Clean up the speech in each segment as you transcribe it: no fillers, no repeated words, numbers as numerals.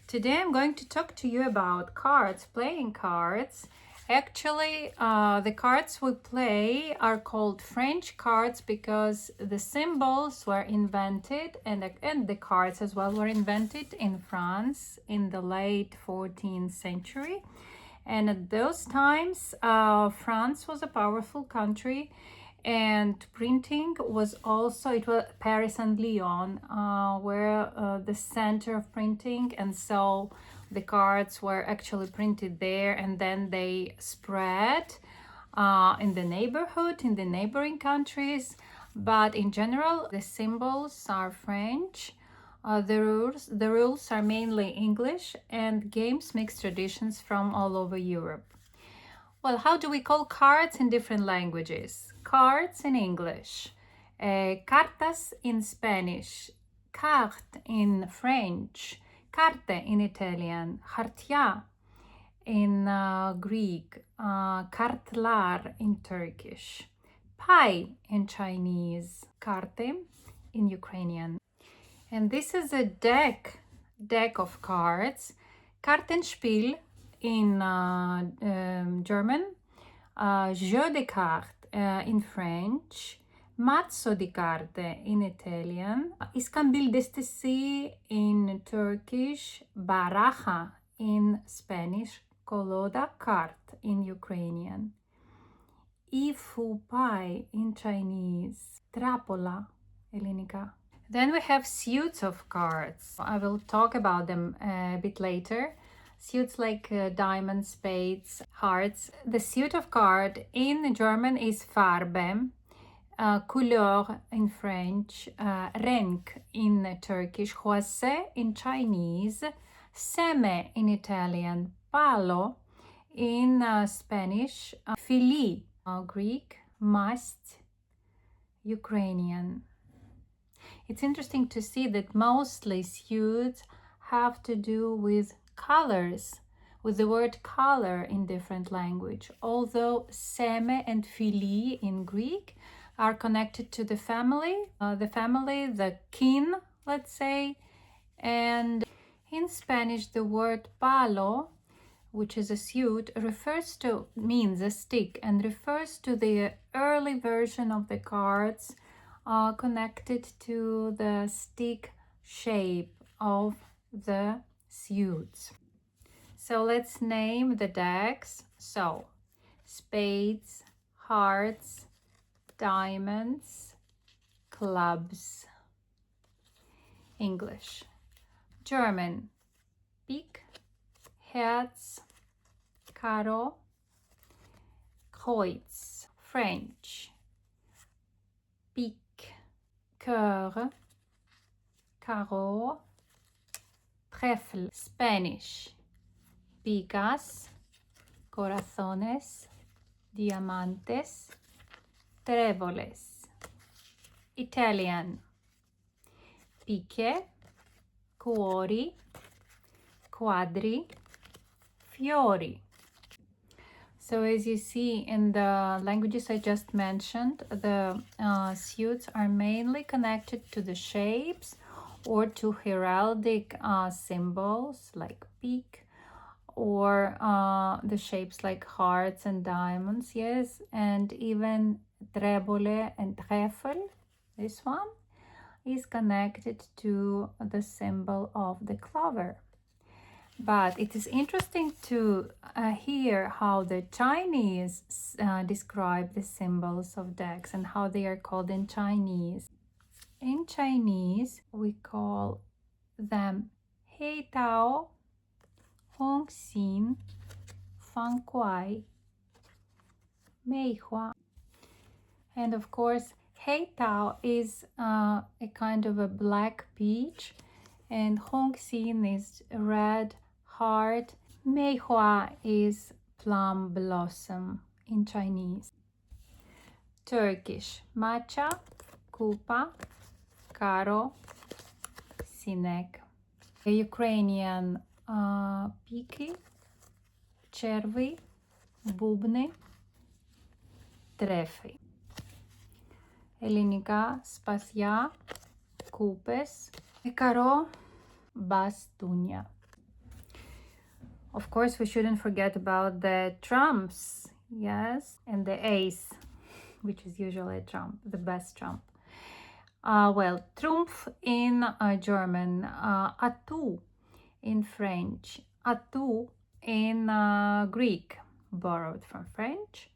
Today I'm going to talk to you about cards, playing cards. Actually, the cards we play are called French cards because the symbols were invented and the cards as well were invented in France in the late 14th century. And at those times, France was a powerful country, and printing was also, it was Paris and Lyon were the center of printing, and so the cards were actually printed there, and then they spread in the neighborhood, in the neighboring countries. But in general, the symbols are French. The rules are mainly English, and games mix traditions from all over Europe. Well, how do we call cards in different languages? Cards in English, cartas in Spanish, carte in French, carte in Italian, hartia in Greek, kartlar in Turkish, pie in Chinese, carte in Ukrainian. And this is a deck of cards, Kartenspiel in German, jeu de cartes in French, mazzo di carte in Italian, iskambil destesi in Turkish, baraja in Spanish, koloda kart in Ukrainian, ifu pai in Chinese, trapola Hellenica. Then we have suits of cards. I will talk about them a bit later. Suits like diamonds, spades, hearts. The suit of card in German is Farbe, couleur in French, renk in Turkish, Jose in Chinese, seme in Italian, palo in Spanish, fili Greek, mast Ukrainian. It's interesting to see that mostly suits have to do with colors, with the word color in different language, although seme and fili in Greek are connected to the family, the kin, let's say, and in Spanish the word palo, which is a suit, means a stick and refers to the early version of the cards connected to the stick shape of the suits. So let's name the decks. So, spades, hearts, diamonds, clubs. English. German, Pik, Herz, Karo, Kreuz. French, Pik, Cœur, Carreau, Trèfle. Spanish, picas, corazones, diamantes, tréboles. Italian, picche, cuori, quadri, fiori. So as you see in the languages I just mentioned, the suits are mainly connected to the shapes or to heraldic symbols like peak, or the shapes like hearts and diamonds, yes, and even trebole and trèfle. This one is connected to the symbol of the clover. But it is interesting to hear how the Chinese describe the symbols of decks and how they are called in Chinese. In Chinese, we call them Hei Tao, Hong Xin, Fang Kuai, Mei Hua. And of course, Hei Tao is a kind of a black peach, and Hong Xin is red heart. Mei Hua is plum blossom in Chinese. Turkish, matcha, kupa, karo, sinek. Ukrainian, piki, черви, бубни, τρέφη. Ελληνικά, σπαθιά, κούπες, καρό, μπαστούνια. Of course, we shouldn't forget about the trumps, yes, and the ace, which is usually a trump, the best trump. Well, Trumpf in German, atout in French, atout in Greek, borrowed from French.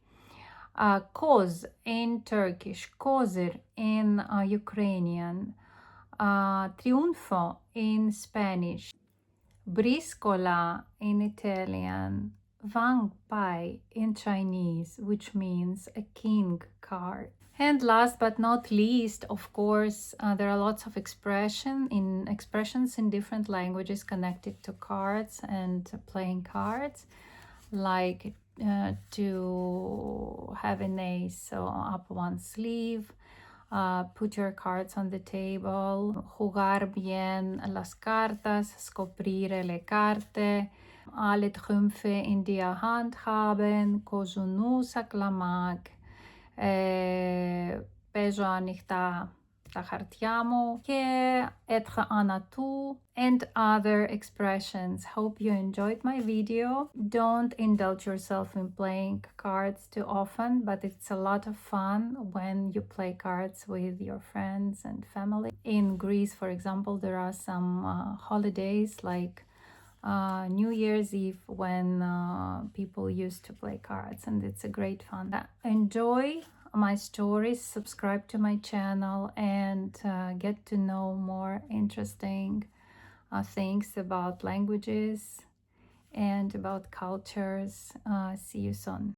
Koz in Turkish, kozir in Ukrainian, triunfo in Spanish, briscola in Italian, Wang Pai in Chinese, which means a king card. And last but not least, of course, there are lots of expressions in different languages connected to cards and playing cards, like to have an ace up one sleeve, put your cards on the table, jugar bien las cartas, scoprire le carte, alle Trümpfe in der Hand haben, cozunus acclamak, Peja Nichta Tachartiamo, Ke, Etre Anatu, and other expressions. Hope you enjoyed my video. Don't indulge yourself in playing cards too often, but it's a lot of fun when you play cards with your friends and family. In Greece, for example, there are some holidays like New Year's Eve when people used to play cards, and it's a great fun. Enjoy my stories, subscribe to my channel, and get to know more interesting things about languages and about cultures. See you soon.